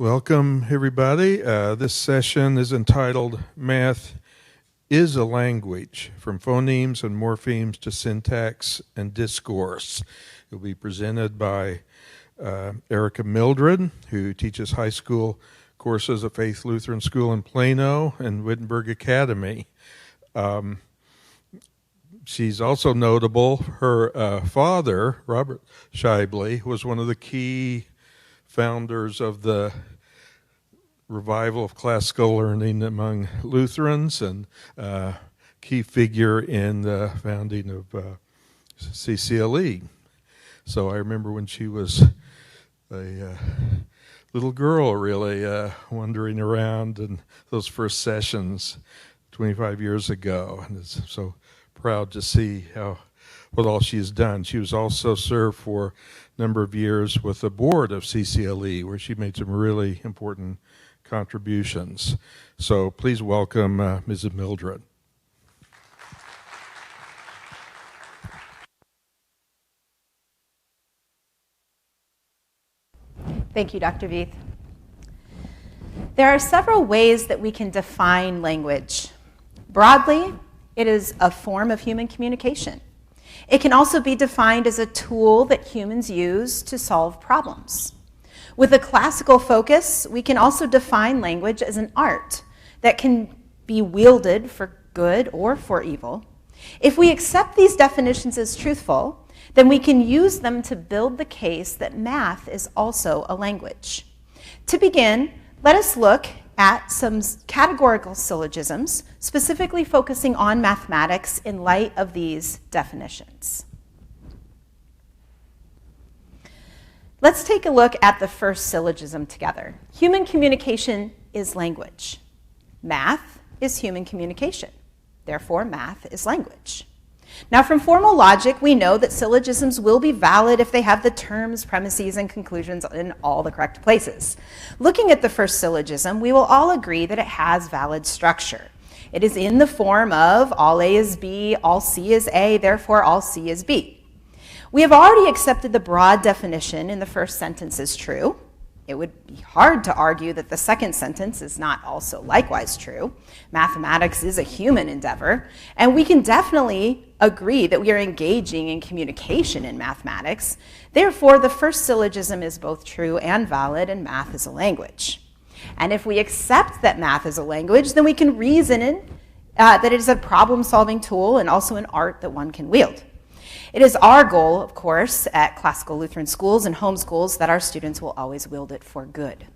Welcome, everybody. This session is entitled Math is a Language, From Phonemes and Morphemes to Syntax and Discourse. It will be presented by Erika Mildred, who teaches high school courses at Faith Lutheran School in Plano and Wittenberg Academy. She's also notable. Her father, Robert Shibley, was one of the key founders of the revival of classical learning among Lutherans and key figure in the founding of CCLE. So I remember when she was a little girl, really, wandering around in those first sessions 25 years ago, and it's so proud to see what all she's done. She was also served for a number of years with the board of CCLE, where she made some really important contributions. So please welcome Mrs. Mildred. Thank you, Dr. Veith. There are several ways that we can define language. Broadly, it is a form of human communication. It can also be defined as a tool that humans use to solve problems. With a classical focus, we can also define language as an art that can be wielded for good or for evil. If we accept these definitions as truthful, then we can use them to build the case that math is also a language. To begin, let us look at some categorical syllogisms, specifically focusing on mathematics in light of these definitions. Let's take a look at the first syllogism together. Human communication is language. Math is human communication. Therefore, math is language. Now, from formal logic, we know that syllogisms will be valid if they have the terms, premises, and conclusions in all the correct places. Looking at the first syllogism, we will all agree that it has valid structure. It is in the form of all A is B, all C is A, therefore all C is B. We have already accepted the broad definition in the first sentence as true. It would be hard to argue that the second sentence is not also likewise true. Mathematics is a human endeavor, and we can definitely agree that we are engaging in communication in mathematics. Therefore, the first syllogism is both true and valid, and math is a language. And if we accept that math is a language, then we can reason that it is a problem-solving tool and also an art that one can wield. It is our goal, of course, at classical Lutheran schools and homeschools that our students will always wield it for good.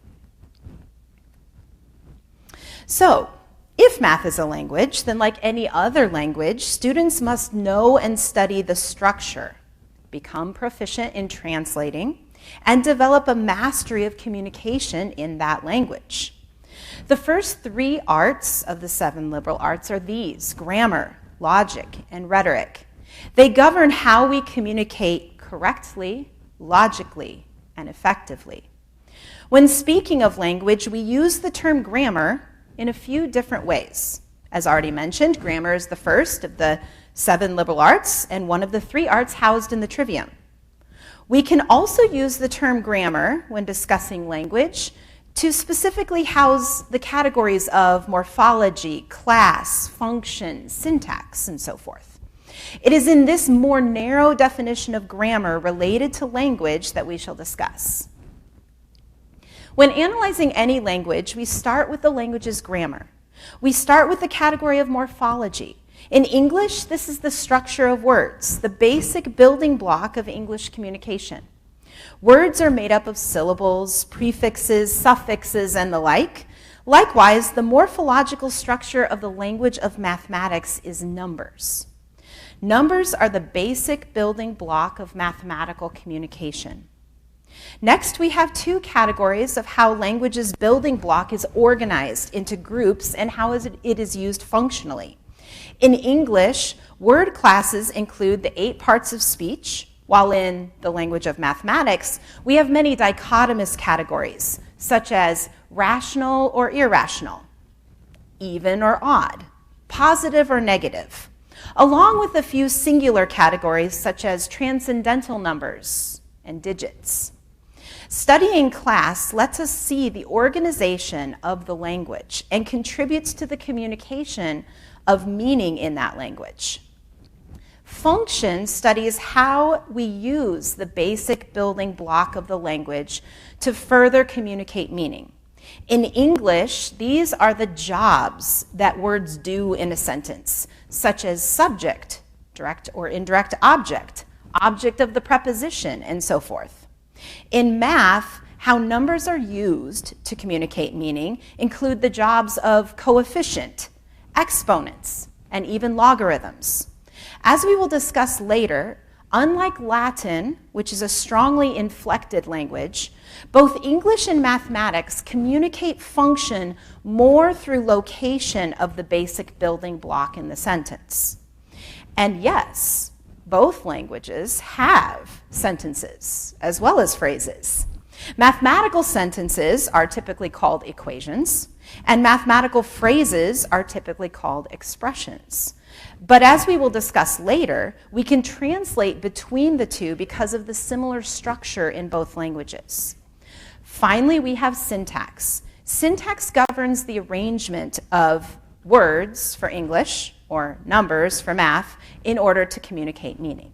So, if math is a language, then like any other language, students must know and study the structure, become proficient in translating, and develop a mastery of communication in that language. The first three arts of the 7 liberal arts are these: grammar, logic, and rhetoric. They govern how we communicate correctly, logically, and effectively. When speaking of language, we use the term grammar in a few different ways. As already mentioned, grammar is the first of the 7 liberal arts and one of the 3 arts housed in the trivium. We can also use the term grammar when discussing language to specifically house the categories of morphology, class, function, syntax, and so forth. It is in this more narrow definition of grammar related to language that we shall discuss. When analyzing any language, we start with the language's grammar. We start with the category of morphology. In English, this is the structure of words, the basic building block of English communication. Words are made up of syllables, prefixes, suffixes, and the like. Likewise, the morphological structure of the language of mathematics is numbers. Numbers are the basic building block of mathematical communication. Next, we have 2 categories of how language's building block is organized into groups and how it is used functionally. In English, word classes include the 8 parts of speech, while in the language of mathematics, we have many dichotomous categories, such as rational or irrational, even or odd, positive or negative, along with a few singular categories such as transcendental numbers and digits. Studying class lets us see the organization of the language and contributes to the communication of meaning in that language. Function studies how we use the basic building block of the language to further communicate meaning. In English, these are the jobs that words do in a sentence, such as subject, direct or indirect object, object of the preposition, and so forth. In math, how numbers are used to communicate meaning include the jobs of coefficient, exponents, and even logarithms. As we will discuss later, unlike Latin, which is a strongly inflected language, both English and mathematics communicate function more through location of the basic building block in the sentence. And yes, both languages have sentences as well as phrases. Mathematical sentences are typically called equations, and mathematical phrases are typically called expressions. But as we will discuss later, we can translate between the two because of the similar structure in both languages. Finally, we have syntax. Syntax governs the arrangement of words for English or numbers for math in order to communicate meaning.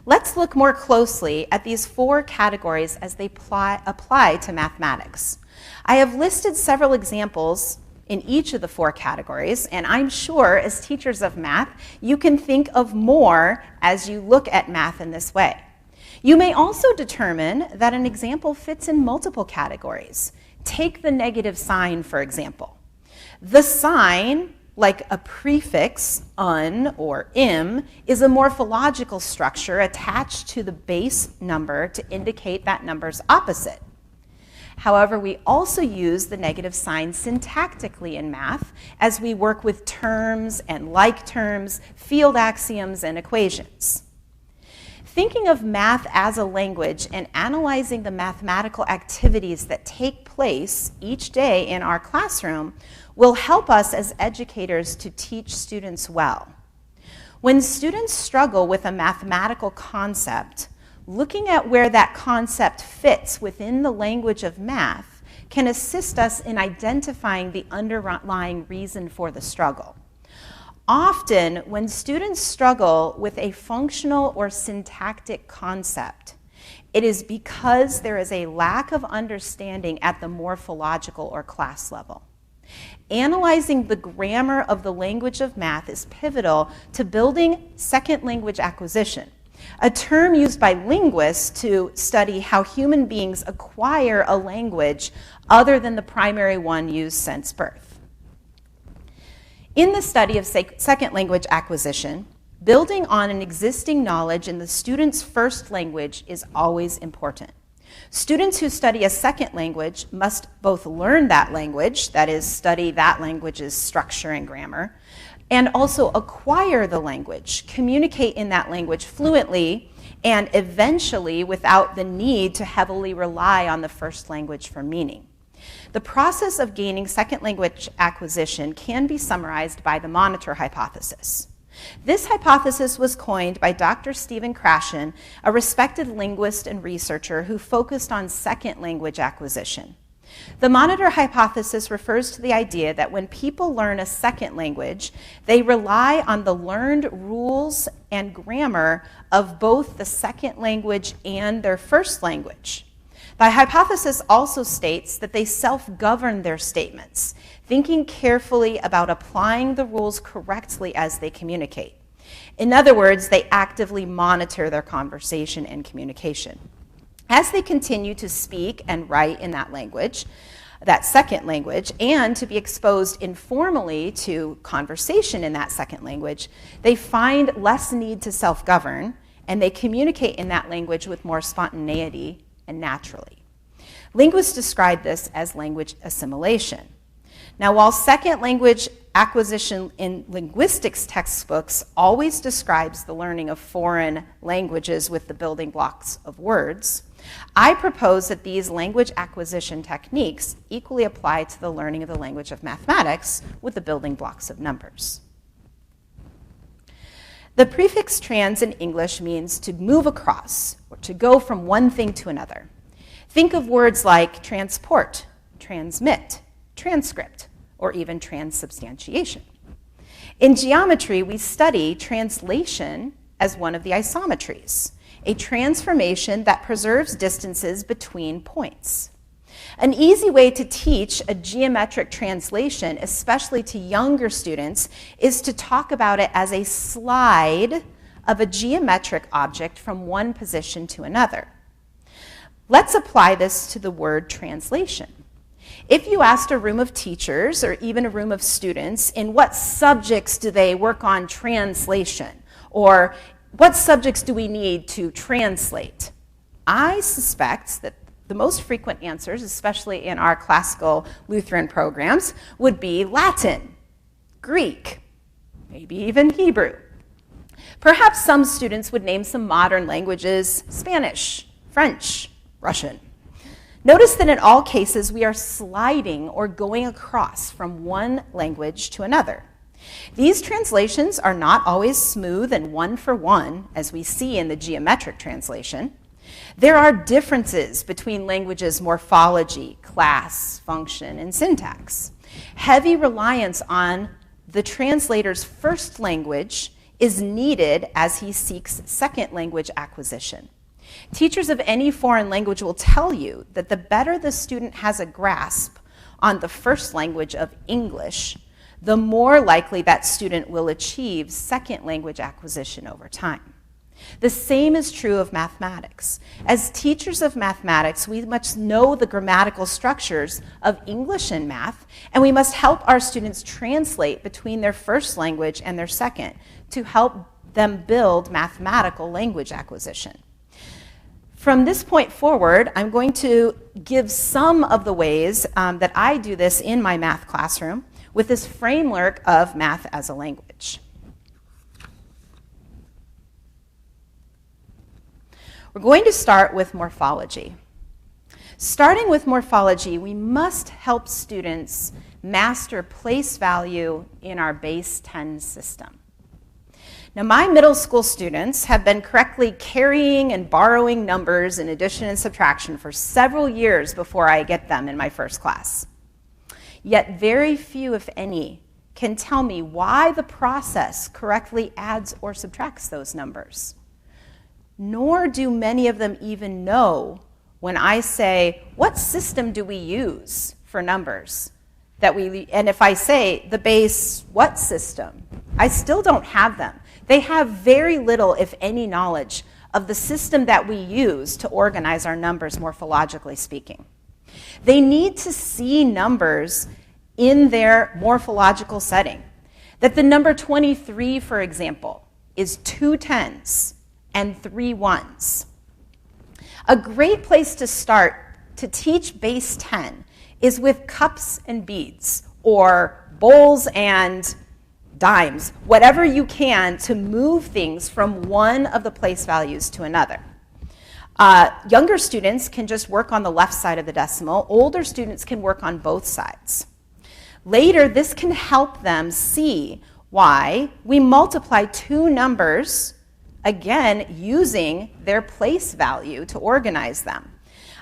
Let's look more closely at these four categories as they apply to mathematics. I have listed several examples in each of the four categories, and I'm sure as teachers of math, you can think of more as you look at math in this way. You may also determine that an example fits in multiple categories. Take the negative sign, for example. The sign, like a prefix, un or im, is a morphological structure attached to the base number to indicate that number's opposite. However, we also use the negative sign syntactically in math as we work with terms and like terms, field axioms, and equations. Thinking of math as a language and analyzing the mathematical activities that take place each day in our classroom will help us as educators to teach students well. When students struggle with a mathematical concept, looking at where that concept fits within the language of math can assist us in identifying the underlying reason for the struggle. Often, when students struggle with a functional or syntactic concept, it is because there is a lack of understanding at the morphological or class level. Analyzing the grammar of the language of math is pivotal to building second language acquisition, a term used by linguists to study how human beings acquire a language other than the primary one used since birth. In the study of second language acquisition, building on an existing knowledge in the student's first language is always important. Students who study a second language must both learn that language, that is, study that language's structure and grammar, and also acquire the language, communicate in that language fluently, and eventually without the need to heavily rely on the first language for meaning. The process of gaining second language acquisition can be summarized by the monitor hypothesis. This hypothesis was coined by Dr. Stephen Krashen, a respected linguist and researcher who focused on second language acquisition. The monitor hypothesis refers to the idea that when people learn a second language, they rely on the learned rules and grammar of both the second language and their first language. The hypothesis also states that they self-govern their statements, thinking carefully about applying the rules correctly as they communicate. In other words, they actively monitor their conversation and communication. As they continue to speak and write in that language, that second language, and to be exposed informally to conversation in that second language, they find less need to self-govern, and they communicate in that language with more spontaneity and naturally. Linguists describe this as language assimilation. Now, while second language acquisition in linguistics textbooks always describes the learning of foreign languages with the building blocks of words, I propose that these language acquisition techniques equally apply to the learning of the language of mathematics with the building blocks of numbers. The prefix trans in English means to move across or to go from one thing to another. Think of words like transport, transmit, transcript, or even transubstantiation. In geometry, we study translation as one of the isometries, a transformation that preserves distances between points. An easy way to teach a geometric translation, especially to younger students, is to talk about it as a slide of a geometric object from one position to another. Let's apply this to the word translation. If you asked a room of teachers or even a room of students, in what subjects do they work on translation? Or what subjects do we need to translate? I suspect that the most frequent answers, especially in our classical Lutheran programs, would be Latin, Greek, maybe even Hebrew. Perhaps some students would name some modern languages, Spanish, French, Russian. Notice that in all cases, we are sliding or going across from one language to another. These translations are not always smooth and one-for-one, as we see in the geometric translation. There are differences between languages' morphology, class, function, and syntax. Heavy reliance on the translator's first language is needed as he seeks second language acquisition. Teachers of any foreign language will tell you that the better the student has a grasp on the first language of English, the more likely that student will achieve second language acquisition over time. The same is true of mathematics. As teachers of mathematics, we must know the grammatical structures of English and math, and we must help our students translate between their first language and their second to help them build mathematical language acquisition. From this point forward, I'm going to give some of the ways that I do this in my math classroom with this framework of math as a language. We're going to start with morphology. Starting with morphology, we must help students master place value in our base 10 system. Now, my middle school students have been correctly carrying and borrowing numbers in addition and subtraction for several years before I get them in my first class. Yet very few, if any, can tell me why the process correctly adds or subtracts those numbers. Nor do many of them even know when I say, what system do we use for numbers? And if I say the base what system, I still don't have them. They have very little, if any, knowledge of the system that we use to organize our numbers morphologically speaking. They need to see numbers in their morphological setting. That the number 23, for example, is 2 10s and 3 1s. A great place to start to teach base 10 is with cups and beads, or bowls and dimes, whatever you can to move things from one of the place values to another. Younger students can just work on the left side of the decimal. Older students can work on both sides. Later, this can help them see why we multiply two numbers, again, using their place value to organize them.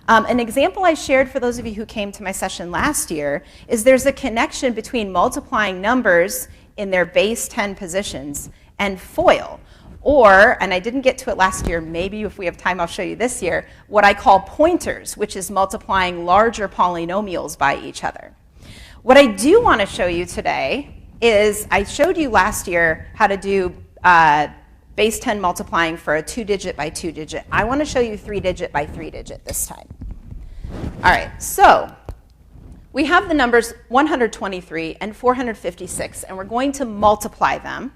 An example I shared for those of you who came to my session last year is there's a connection between multiplying numbers in their base 10 positions and FOIL, or, and I didn't get to it last year, maybe if we have time I'll show you this year, what I call pointers, which is multiplying larger polynomials by each other. What I do want to show you today is I showed you last year how to do base 10 multiplying for a 2-digit by 2-digit. I want to show you 3-digit by 3-digit this time. All right, so we have the numbers 123 and 456, and we're going to multiply them.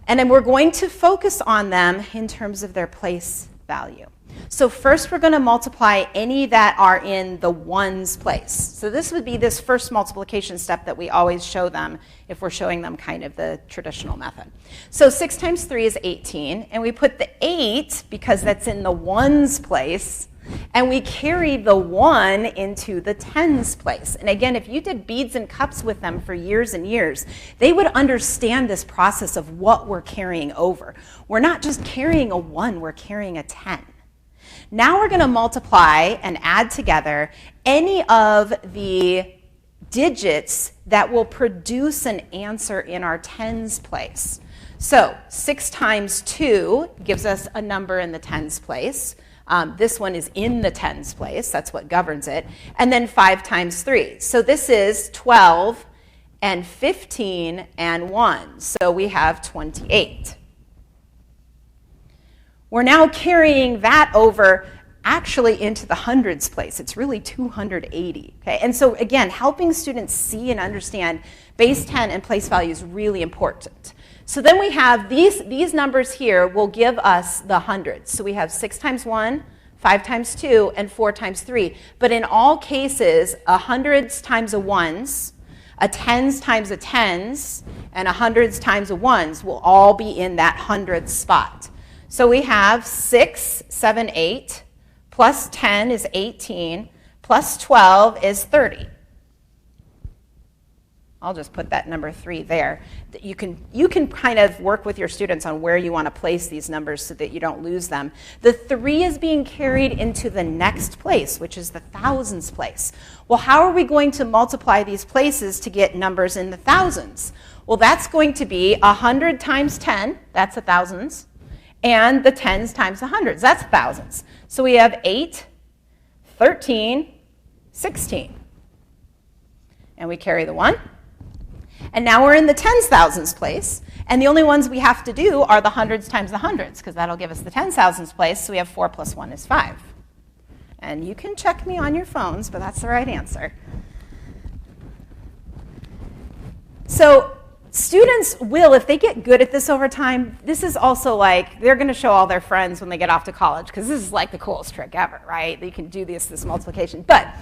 And then we're going to focus on them in terms of their place value. So first we're going to multiply any that are in the ones place. So this would be this first multiplication step that we always show them if we're showing them kind of the traditional method. So 6 times 3 is 18, and we put the 8, because that's in the ones place, And we carry the 1 into the tens place. And again, if you did beads and cups with them for years and years, they would understand this process of what we're carrying over. We're not just carrying a 1, we're carrying a 10. Now we're going to multiply and add together any of the digits that will produce an answer in our tens place. So 6 times 2 gives us a number in the tens place. This one is in the tens place. That's what governs it. And then 5 times 3. So this is 12 and 15 and 1. So we have 28. We're now carrying that over actually into the hundreds place. It's really 280. Okay? And so again, helping students see and understand base 10 and place value is really important. So then we have these numbers here will give us the hundreds. So we have 6 times 1, 5 times 2, and 4 times 3. But in all cases, a hundreds times a ones, a tens times a tens, and a hundreds times a ones will all be in that hundreds spot. So we have 6, 7, 8, plus 10 is 18, plus 12 is 30. I'll just put that number 3 there. You can kind of work with your students on where you want to place these numbers so that you don't lose them. The 3 is being carried into the next place, which is the thousands place. Well, how are we going to multiply these places to get numbers in the thousands? Well, that's going to be 100 times 10, that's the thousands, and the tens times the hundreds, that's thousands. So we have 8, 13, 16. And we carry the 1. And now we're in the tens thousands place. And the only ones we have to do are the hundreds times the hundreds, because that'll give us the tens thousands place. So we have 4 plus 1 is 5. And you can check me on your phones, but that's the right answer. So students will, if they get good at this over time, this is also like, they're going to show all their friends when they get off to college, because this is like the coolest trick ever, right? You can do this multiplication. But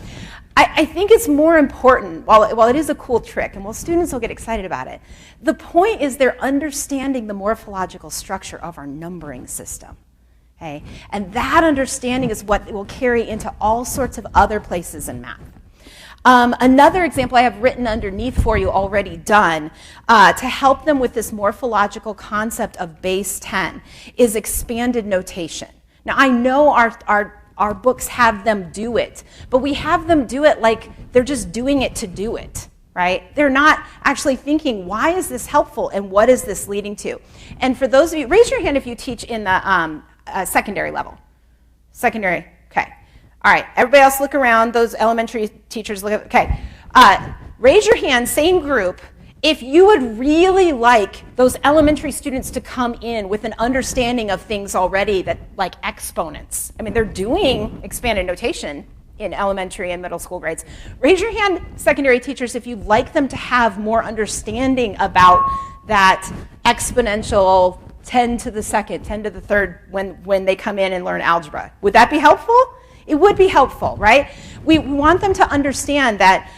I think it's more important, while it is a cool trick, and while students will get excited about it, the point is they're understanding the morphological structure of our numbering system. Okay? And that understanding is what will carry into all sorts of other places in math. Another example I have written underneath for you, already done, to help them with this morphological concept of base 10 is expanded notation. Now, I know our books have them do it, but we have them do it like they're just doing it to do it, right? They're not actually thinking, why is this helpful and what is this leading to? And for those of you, raise your hand if you teach in the secondary level. Secondary, okay. All right, everybody else look around. Those elementary teachers look at, okay. Raise your hand, same group, if you would really like those elementary students to come in with an understanding of things already, that like exponents. I mean, they're doing expanded notation in elementary and middle school grades. Raise your hand, secondary teachers, if you'd like them to have more understanding about that exponential 10 to the second, 10 to the third when they come in and learn algebra. Would that be helpful? It would be helpful, right? We want them to understand that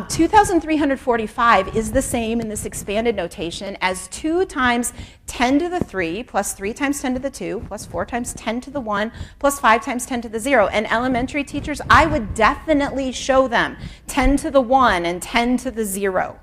2,345 is the same in this expanded notation as 2 times 10 to the 3 plus 3 times 10 to the 2 plus 4 times 10 to the 1 plus 5 times 10 to the 0. And elementary teachers, I would definitely show them 10 to the 1 and 10 to the 0.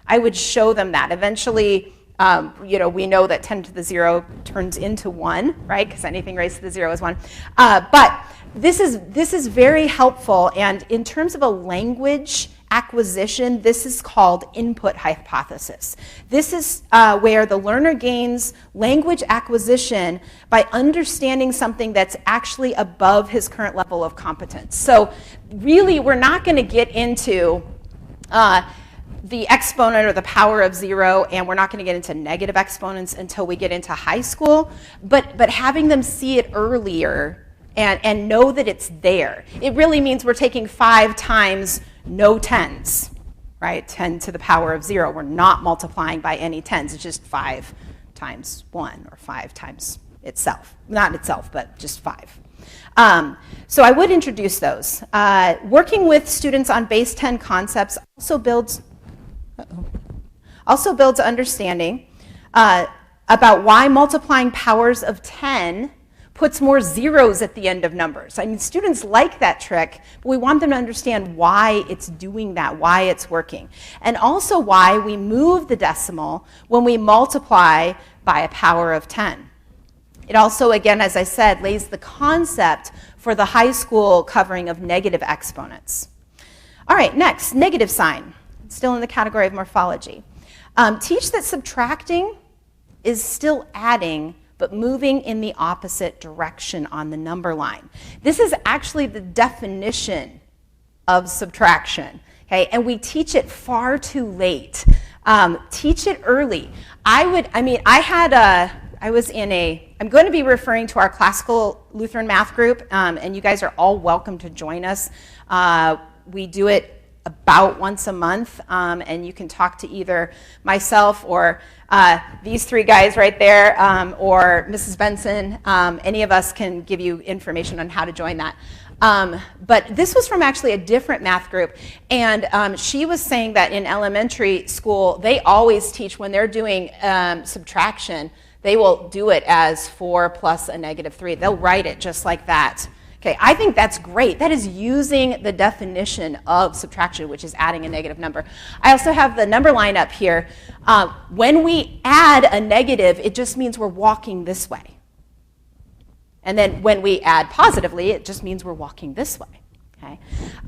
I would show them that. Eventually, we know that 10 to the 0 turns into 1, right? Because anything raised to the 0 is 1. But this is very helpful, and in terms of a language acquisition, this is called input hypothesis. This is where the learner gains language acquisition by understanding something that's actually above his current level of competence. So really, we're not going to get into the exponent or the power of 0, and we're not going to get into negative exponents until we get into high school, but having them see it earlier and know that it's there. It really means we're taking 5 times no tens, right? 10 to the power of 0. We're not multiplying by any tens. It's just 5 times 1 or 5 times itself. Not itself, but just 5. So I would introduce those. Working with students on base 10 concepts also builds understanding about why multiplying powers of 10 puts more zeros at the end of numbers. I mean, students like that trick, but we want them to understand why it's doing that, why it's working, and also why we move the decimal when we multiply by a power of 10. It also, again, as I said, lays the concept for the high school covering of negative exponents. All right, next, negative sign, still in the category of morphology. Teach that subtracting is still adding, but moving in the opposite direction on the number line. This is actually the definition of subtraction, okay? And we teach it far too late. Teach it early. I'm going to be referring to our classical Lutheran math group, and you guys are all welcome to join us. We do it about once a month, and you can talk to either myself or these three guys right there, or Mrs. Benson. Any of us can give you information on how to join that. But this was from actually a different math group, and she was saying that in elementary school, they always teach when they're doing subtraction, they will do it as 4 plus a negative 3. They'll write it just like that. Okay, I think that's great. That is using the definition of subtraction, which is adding a negative number. I also have the number line up here. When we add a negative, it just means we're walking this way. And then when we add positively, it just means we're walking this way. Okay?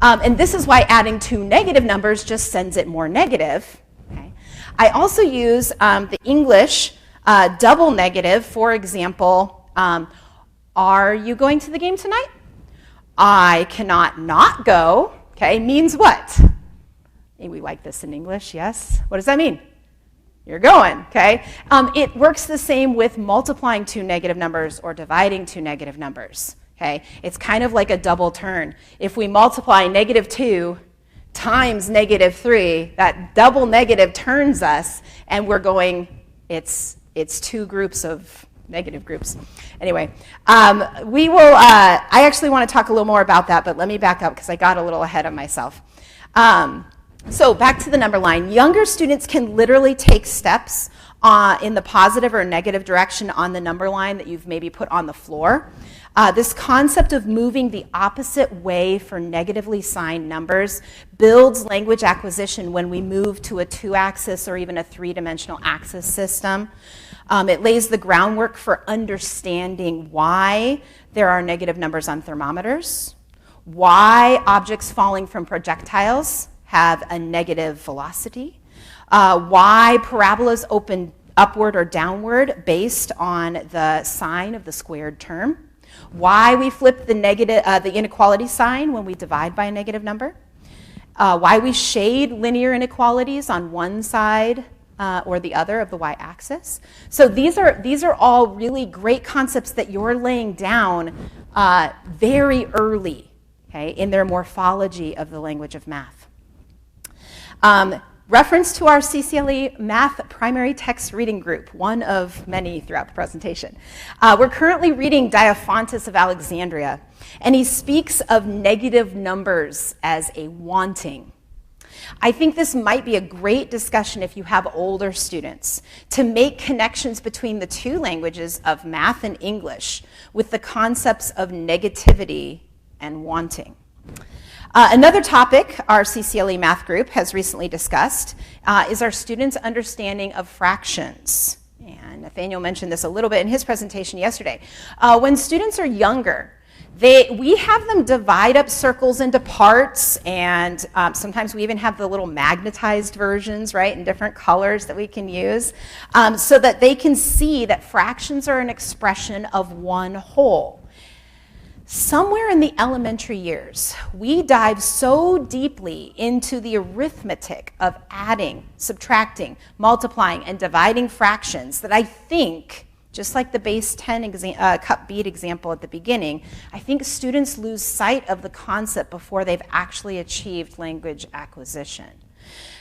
And this is why adding two negative numbers just sends it more negative. Okay? I also use the English double negative. For example, are you going to the game tonight? I cannot not go, okay, means what? We like this in English, yes? What does that mean? You're going, okay? It works the same with multiplying two negative numbers or dividing two negative numbers, okay? It's kind of like a double turn. If we multiply negative 2 times negative 3, that double negative turns us, and we're going, it's two groups of negative groups. Anyway, we will, I actually want to talk a little more about that, but let me back up because I got a little ahead of myself. So back to the number line. Younger students can literally take steps in the positive or negative direction on the number line that you've maybe put on the floor. This concept of moving the opposite way for negatively signed numbers builds language acquisition when we move to a 2-axis or even a 3-dimensional axis system. It lays the groundwork for understanding why there are negative numbers on thermometers, why objects falling from projectiles have a negative velocity, why parabolas open upward or downward based on the sign of the squared term, why we flip the inequality sign when we divide by a negative number, why we shade linear inequalities on one side or the other of the y-axis. So these are all really great concepts that you're laying down very early, okay, in their morphology of the language of math. Reference to our CCLE Math Primary Text Reading Group, one of many throughout the presentation. We're currently reading Diophantus of Alexandria, and he speaks of negative numbers as a wanting. I think this might be a great discussion if you have older students to make connections between the two languages of math and English with the concepts of negativity and wanting. Another topic our CCLE math group has recently discussed is our students' understanding of fractions. And Nathaniel mentioned this a little bit in his presentation yesterday. When students are younger, we have them divide up circles into parts, and sometimes we even have the little magnetized versions, right, in different colors that we can use, so that they can see that fractions are an expression of one whole. Somewhere in the elementary years, we dive so deeply into the arithmetic of adding, subtracting, multiplying, and dividing fractions that I think, just like the base 10 cup bead example at the beginning, I think students lose sight of the concept before they've actually achieved language acquisition.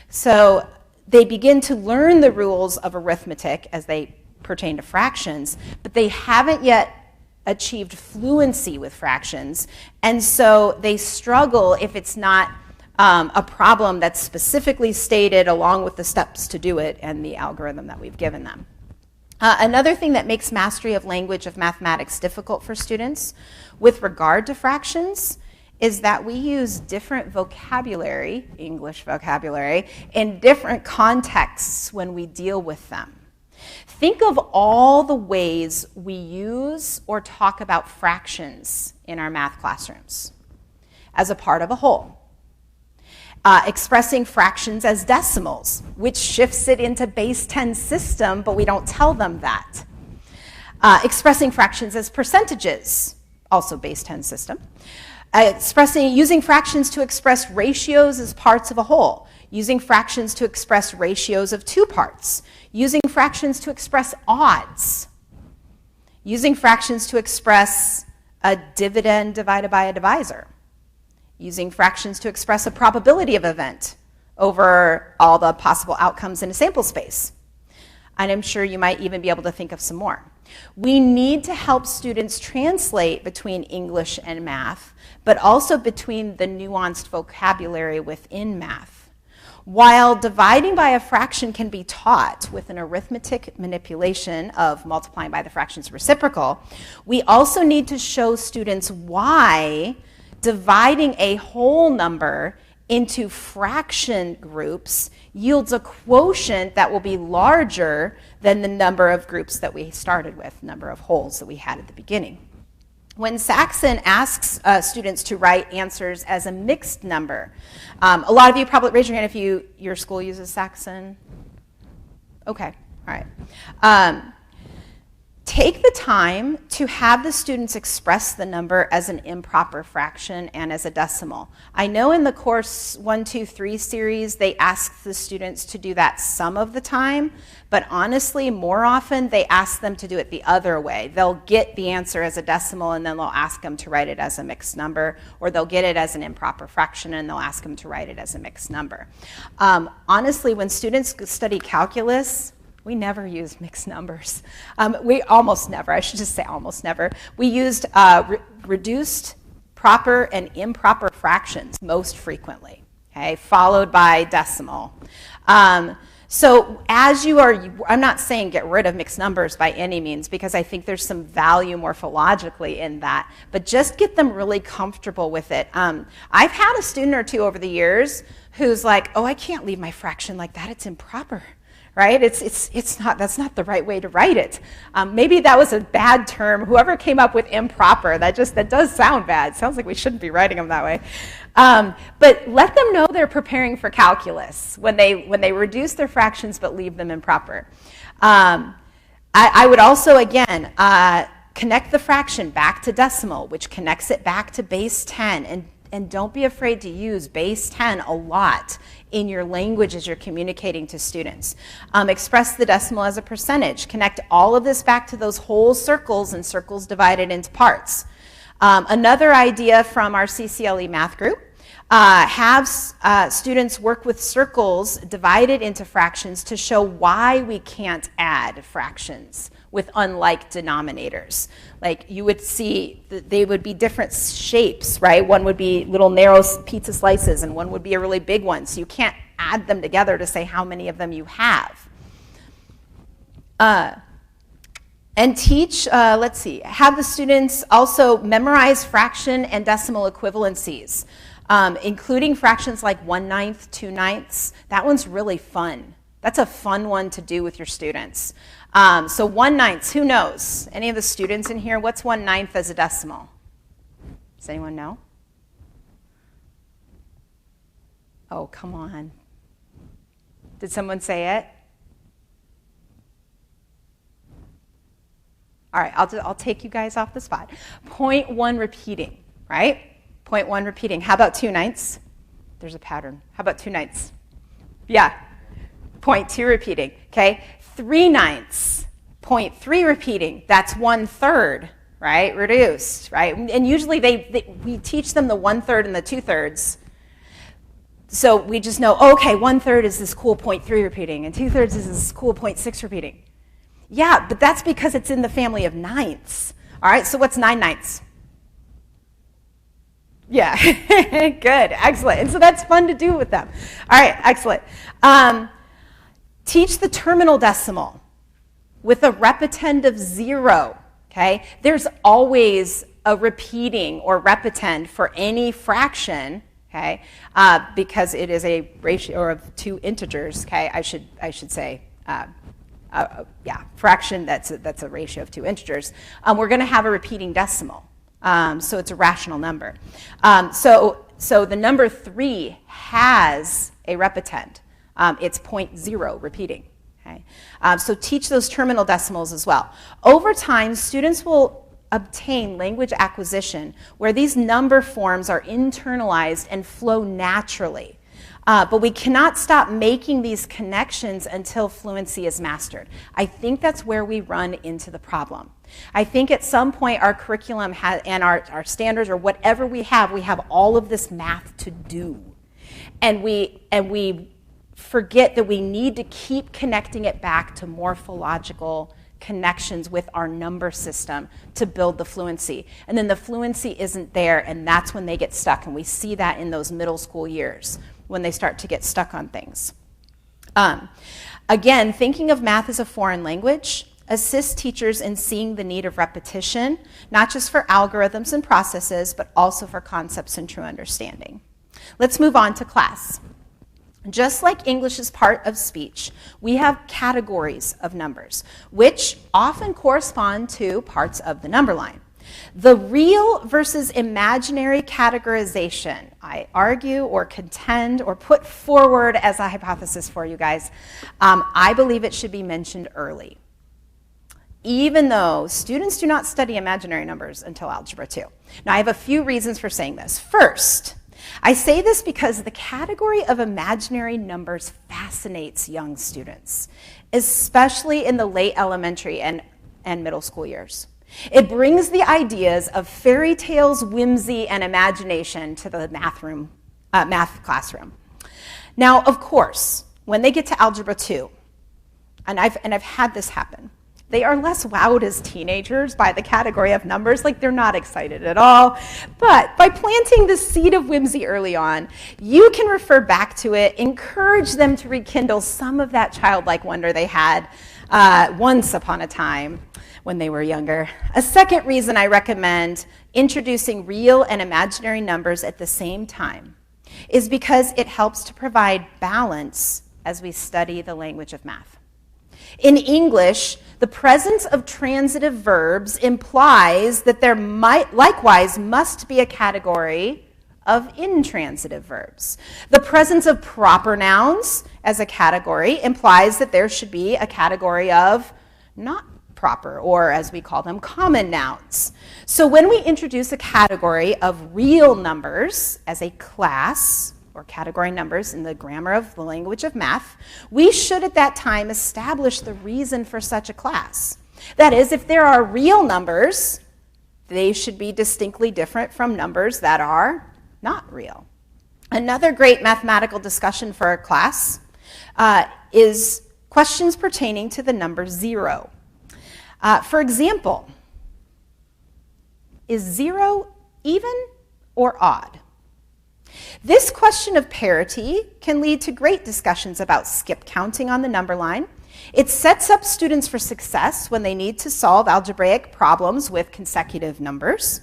So they begin to learn the rules of arithmetic as they pertain to fractions, but they haven't yet achieved fluency with fractions, and so they struggle if it's not a problem that's specifically stated along with the steps to do it and the algorithm that we've given them. Another thing that makes mastery of language of mathematics difficult for students with regard to fractions is that we use different vocabulary, English vocabulary, in different contexts when we deal with them. Think of all the ways we use or talk about fractions in our math classrooms as a part of a whole. Expressing fractions as decimals, which shifts it into base 10 system, but we don't tell them that. Expressing fractions as percentages, also base 10 system. Using fractions to express ratios as parts of a whole. Using fractions to express ratios of two parts. Using fractions to express odds. Using fractions to express a dividend divided by a divisor. Using fractions to express a probability of event over all the possible outcomes in a sample space. And I'm sure you might even be able to think of some more. We need to help students translate between English and math, but also between the nuanced vocabulary within math. While dividing by a fraction can be taught with an arithmetic manipulation of multiplying by the fraction's reciprocal, we also need to show students why dividing a whole number into fraction groups yields a quotient that will be larger than the number of groups that we started with, number of wholes that we had at the beginning. When Saxon asks students to write answers as a mixed number, a lot of you probably raise your hand if your school uses Saxon. Okay, all right. Take the time to have the students express the number as an improper fraction and as a decimal. I know in the course 1, 2, 3 series, they ask the students to do that some of the time, but honestly, more often, they ask them to do it the other way. They'll get the answer as a decimal, and then they'll ask them to write it as a mixed number, or they'll get it as an improper fraction, and they'll ask them to write it as a mixed number. Honestly, when students study calculus, we never use mixed numbers. We almost never, I should just say almost never. We used reduced, proper, and improper fractions most frequently, okay, followed by decimal. So as you are, I'm not saying get rid of mixed numbers by any means, because I think there's some value morphologically in that, but just get them really comfortable with it. I've had a student or two over the years who's like, oh, I can't leave my fraction like that, it's improper. Right? That's not the right way to write it. Maybe that was a bad term. Whoever came up with improper, that does sound bad. Sounds like we shouldn't be writing them that way. But let them know they're preparing for calculus when they reduce their fractions but leave them improper. I would also, again, connect the fraction back to decimal, which connects it back to base 10. And don't be afraid to use base 10 a lot in your language as you're communicating to students. Express the decimal as a percentage. Connect all of this back to those whole circles and circles divided into parts. Another idea from our CCLE math group, have students work with circles divided into fractions to show why we can't add fractions with unlike denominators. Like you would see, they would be different shapes, right? One would be little narrow pizza slices and one would be a really big one. So you can't add them together to say how many of them you have. And teach, have the students also memorize fraction and decimal equivalencies, including fractions like 1/9, 2/9. That one's really fun. That's a fun one to do with your students. So 1/9, who knows? Any of the students in here, what's 1/9 as a decimal? Does anyone know? Oh, come on. Did someone say it? All right, I'll take you guys off the spot. 0.1 repeating, right? 0.1 repeating. How about 2/9? There's a pattern. How about 2/9? Yeah. 0.2 repeating, okay? 3/9, 0.3 repeating, that's 1/3, right? Reduced, right? And usually we teach them the 1/3 and the 2/3. So we just know, okay, 1/3 is this cool 0.3 repeating, and 2/3 is this cool 0.6 repeating. Yeah, but that's because it's in the family of ninths. All right, so what's 9/9? Yeah, good, excellent. And so that's fun to do with them. All right, excellent. Teach the terminal decimal. with a repetend of 0, okay? There's always a repeating or repetend for any fraction, okay? Because it is a ratio of 2 integers, okay? I should say, fraction that's a ratio of 2 integers. We're going to have a repeating decimal, so it's a rational number. So the number 3 has a repetend. It's 0.0 repeating. Okay? So teach those terminal decimals as well. Over time, students will obtain language acquisition where these number forms are internalized and flow naturally. But we cannot stop making these connections until fluency is mastered. I think that's where we run into the problem. I think at some point our curriculum and our standards or whatever we have all of this math to do. And we forget that we need to keep connecting it back to morphological connections with our number system to build the fluency. And then the fluency isn't there, and that's when they get stuck. And we see that in those middle school years when they start to get stuck on things. Again, thinking of math as a foreign language assists teachers in seeing the need of repetition, not just for algorithms and processes, but also for concepts and true understanding. Let's move on to class. Just like English is part of speech, we have categories of numbers, which often correspond to parts of the number line. The real versus imaginary categorization, I argue or contend or put forward as a hypothesis for you guys, I believe it should be mentioned early, even though students do not study imaginary numbers until Algebra 2. Now, I have a few reasons for saying this. First, I say this because the category of imaginary numbers fascinates young students, especially in the late elementary and middle school years. It brings the ideas of fairy tales, whimsy, and imagination to the math classroom. Now, of course, when they get to Algebra 2, and I've had this happen, they are less wowed as teenagers by the category of numbers, like they're not excited at all. But by planting the seed of whimsy early on, you can refer back to it, encourage them to rekindle some of that childlike wonder they had once upon a time when they were younger. A second reason I recommend introducing real and imaginary numbers at the same time is because it helps to provide balance as we study the language of math. In English, the presence of transitive verbs implies that there likewise must be a category of intransitive verbs. The presence of proper nouns as a category implies that there should be a category of not proper, or as we call them, common nouns. So when we introduce a category of real numbers as a class, or category numbers in the grammar of the language of math, we should at that time establish the reason for such a class. That is, if there are real numbers, they should be distinctly different from numbers that are not real. Another great mathematical discussion for a class is questions pertaining to the number 0. For example, is 0 even or odd? This question of parity can lead to great discussions about skip counting on the number line. It sets up students for success when they need to solve algebraic problems with consecutive numbers.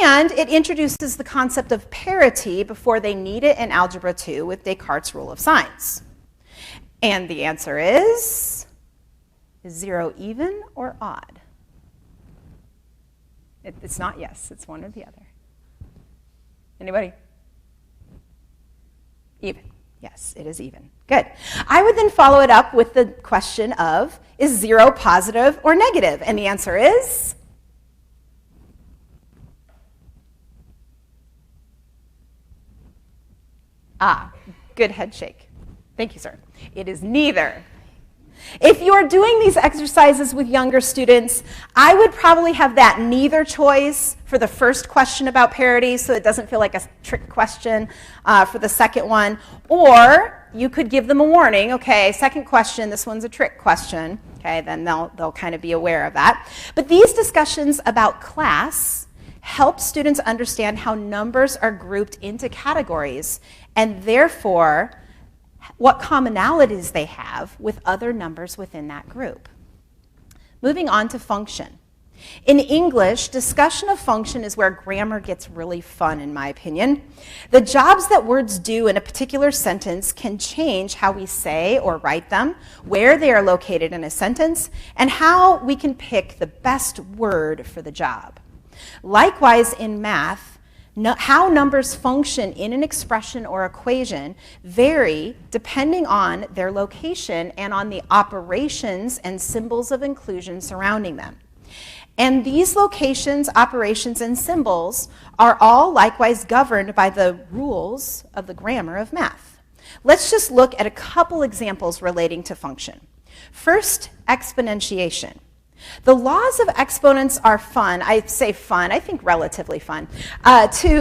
And it introduces the concept of parity before they need it in Algebra 2 with Descartes' rule of signs. And the answer is 0 even or odd? It's not yes, it's one or the other. Anybody? Even. Yes, it is even. Good. I would then follow it up with the question of, is 0 positive or negative? And the answer is? Good head shake. Thank you, sir. It is neither. If you're doing these exercises with younger students, I would probably have that neither choice for the first question about parity, so it doesn't feel like a trick question for the second one. Or you could give them a warning, okay, second question, this one's a trick question. Okay, then they'll kind of be aware of that. But these discussions about class help students understand how numbers are grouped into categories, and therefore what commonalities they have with other numbers within that group. Moving on to function. In English, discussion of function is where grammar gets really fun, in my opinion. The jobs that words do in a particular sentence can change how we say or write them, where they are located in a sentence, and how we can pick the best word for the job. Likewise, in math, how numbers function in an expression or equation vary depending on their location and on the operations and symbols of inclusion surrounding them. And these locations, operations, and symbols are all likewise governed by the rules of the grammar of math. Let's just look at a couple examples relating to function. First, exponentiation. The laws of exponents are fun. I say fun, I think relatively fun,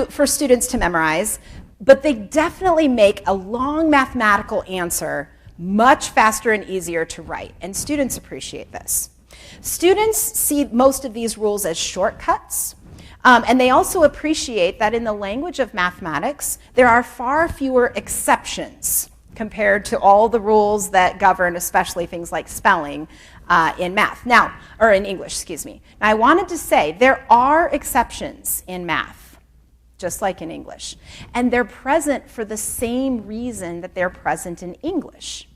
for students to memorize, but they definitely make a long mathematical answer much faster and easier to write, and students appreciate this. Students see most of these rules as shortcuts, and they also appreciate that in the language of mathematics, there are far fewer exceptions compared to all the rules that govern, especially things like spelling in math. Now, or in English, excuse me. Now, I wanted to say there are exceptions in math, just like in English, and they're present for the same reason that they're present in English.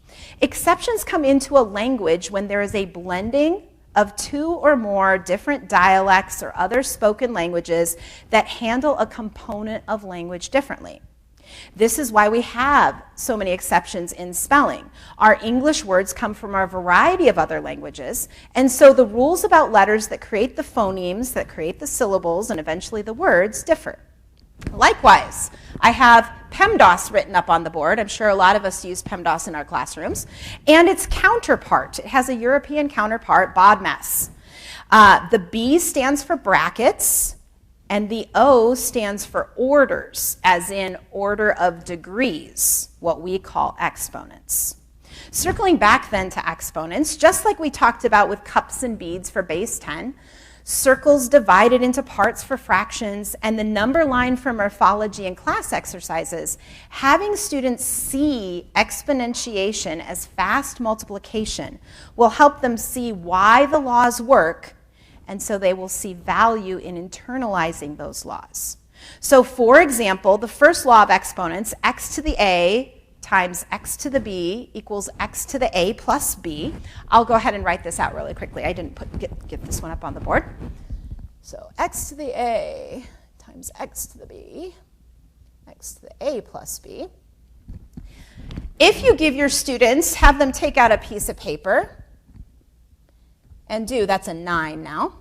Exceptions come into a language when there is a blending of two or more different dialects or other spoken languages that handle a component of language differently. This is why we have so many exceptions in spelling. Our English words come from a variety of other languages, and so the rules about letters that create the phonemes, that create the syllables, and eventually the words differ. Likewise, I have PEMDAS written up on the board. I'm sure a lot of us use PEMDAS in our classrooms. And its counterpart, it has a European counterpart, BODMAS. The B stands for brackets, and the O stands for orders, as in order of degrees, what we call exponents. Circling back then to exponents, just like we talked about with cups and beads for base 10, circles divided into parts for fractions, and the number line for morphology and class exercises, having students see exponentiation as fast multiplication will help them see why the laws work, and so they will see value in internalizing those laws. So for example, the first law of exponents, x to the a times x to the b equals x to the a plus b. I'll go ahead and write this out really quickly. I didn't get this one up on the board. So x to the a times x to the b, x to the a plus b. If you give your students, have them take out a piece of paper and that's a 9 now,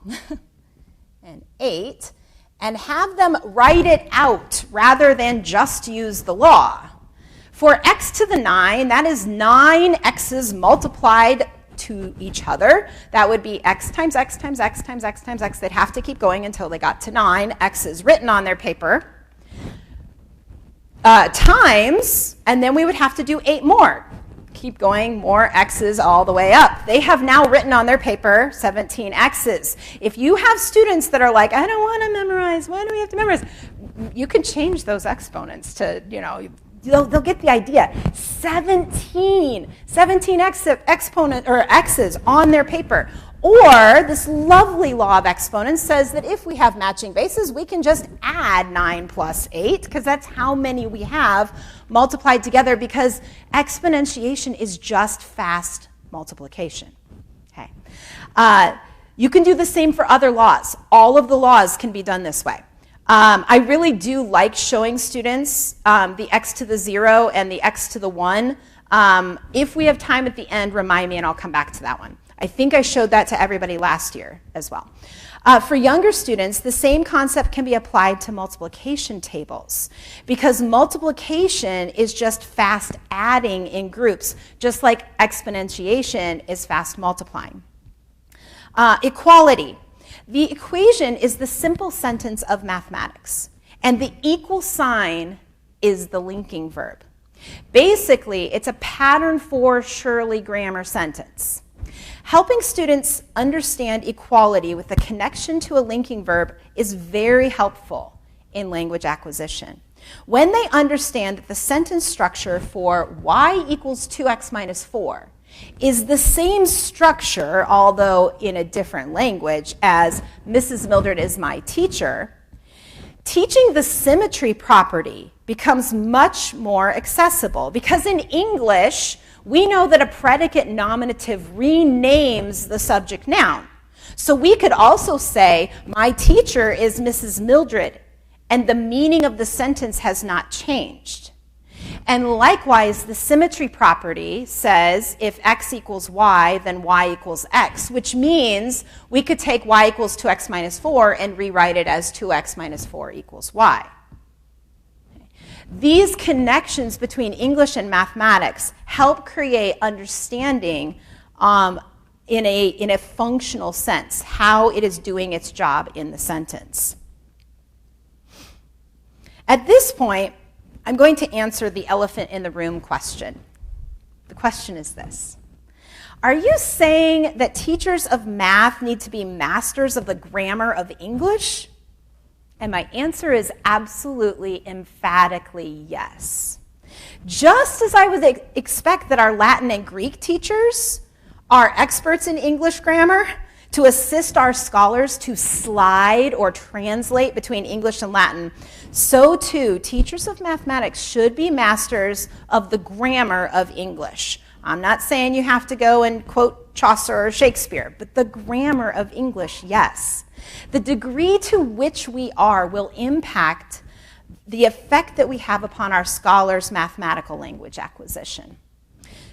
and 8, and have them write it out rather than just use the law. For x to the 9, that is 9 x's multiplied to each other. That would be x times x times x times x times x. They'd have to keep going until they got to 9 x's written on their paper. Times, and then we would have to do 8 more. Keep going, more x's all the way up. They have now written on their paper 17 x's. If you have students that are like, I don't want to memorize, why do we have to memorize? You can change those exponents to, they'll get the idea. 17 exponent or x's on their paper. Or this lovely law of exponents says that if we have matching bases, we can just add 9 plus 8, because that's how many we have multiplied together, because exponentiation is just fast multiplication. Okay. You can do the same for other laws. All of the laws can be done this way. I really do like showing students the x to the 0 and the x to the 1. If we have time at the end, remind me and I'll come back to that one. I think I showed that to everybody last year as well. For younger students, the same concept can be applied to multiplication tables, because multiplication is just fast adding in groups, just like exponentiation is fast multiplying. Equality. The equation is the simple sentence of mathematics, and the equal sign is the linking verb. Basically, it's a pattern for Shirley grammar sentence. Helping students understand equality with a connection to a linking verb is very helpful in language acquisition. When they understand that the sentence structure for y equals 2x minus 4 is the same structure, although in a different language, as Mrs. Mildred is my teacher, teaching the symmetry property becomes much more accessible, because in English, we know that a predicate nominative renames the subject noun. So we could also say, my teacher is Mrs. Mildred, and the meaning of the sentence has not changed. And likewise, the symmetry property says if x equals y, then y equals x, which means we could take y equals 2x minus 4 and rewrite it as 2x minus 4 equals y. These connections between English and mathematics help create understanding in a functional sense, how it is doing its job in the sentence. At this point, I'm going to answer the elephant in the room question. The question is this: are you saying that teachers of math need to be masters of the grammar of English? And my answer is absolutely, emphatically yes. Just as I would expect that our Latin and Greek teachers are experts in English grammar to assist our scholars to slide or translate between English and Latin, so too teachers of mathematics should be masters of the grammar of English. I'm not saying you have to go and quote Chaucer or Shakespeare, but the grammar of English, yes. The degree to which we are will impact the effect that we have upon our scholars' mathematical language acquisition.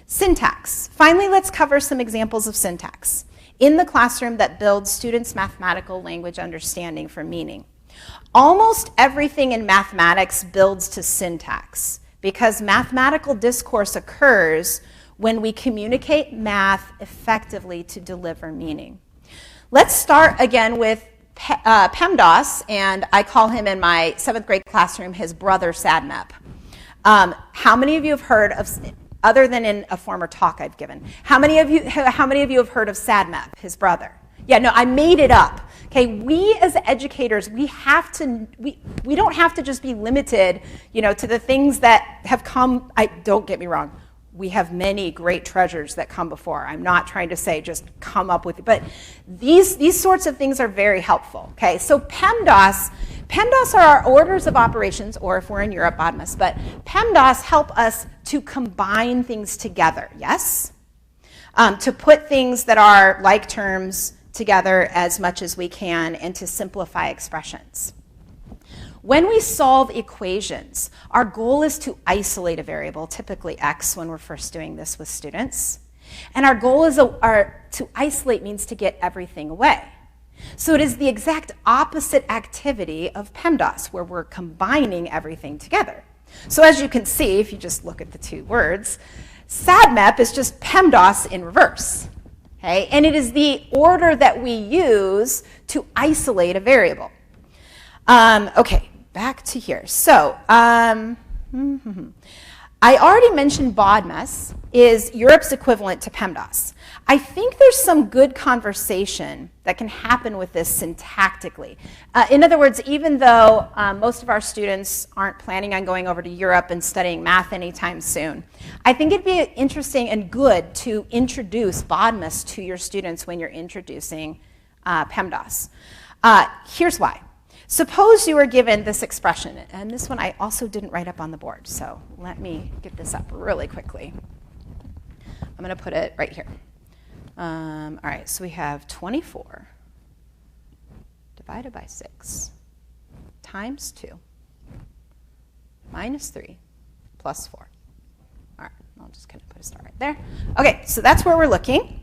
Syntax. Finally, let's cover some examples of syntax in the classroom that builds students' mathematical language understanding for meaning. Almost everything in mathematics builds to syntax because mathematical discourse occurs when we communicate math effectively to deliver meaning. Let's start again with PEMDAS, and I call him in my 7th grade classroom his brother SADMAP. How many of you have heard of, other than in a former talk I've given, how many of you have heard of SADMAP, his brother? Yeah, no, I made it up. Okay, we as educators, we don't have to just be limited, to the things that have come. Don't get me wrong. We have many great treasures that come before. I'm not trying to say just come up with it, but these sorts of things are very helpful. Okay, so PEMDAS are our orders of operations, or if we're in Europe, BODMAS, but PEMDAS help us to combine things together, yes? To put things that are like terms together as much as we can and to simplify expressions. When we solve equations, our goal is to isolate a variable, typically x when we're first doing this with students. And our goal is to isolate means to get everything away. So it is the exact opposite activity of PEMDAS, where we're combining everything together. So as you can see, if you just look at the two words, SADMAP is just PEMDAS in reverse. Okay? And it is the order that we use to isolate a variable. Okay, back to here. So, I already mentioned BODMAS is Europe's equivalent to PEMDAS. I think there's some good conversation that can happen with this syntactically. In other words, even though most of our students aren't planning on going over to Europe and studying math anytime soon, I think it'd be interesting and good to introduce BODMAS to your students when you're introducing PEMDAS. Here's why. Suppose you were given this expression, and this one I also didn't write up on the board, so let me get this up really quickly. I'm going to put it right here. All right, so we have 24 divided by 6 times 2 minus 3 plus 4. All right, I'll just kind of put a star right there. Okay, so that's where we're looking.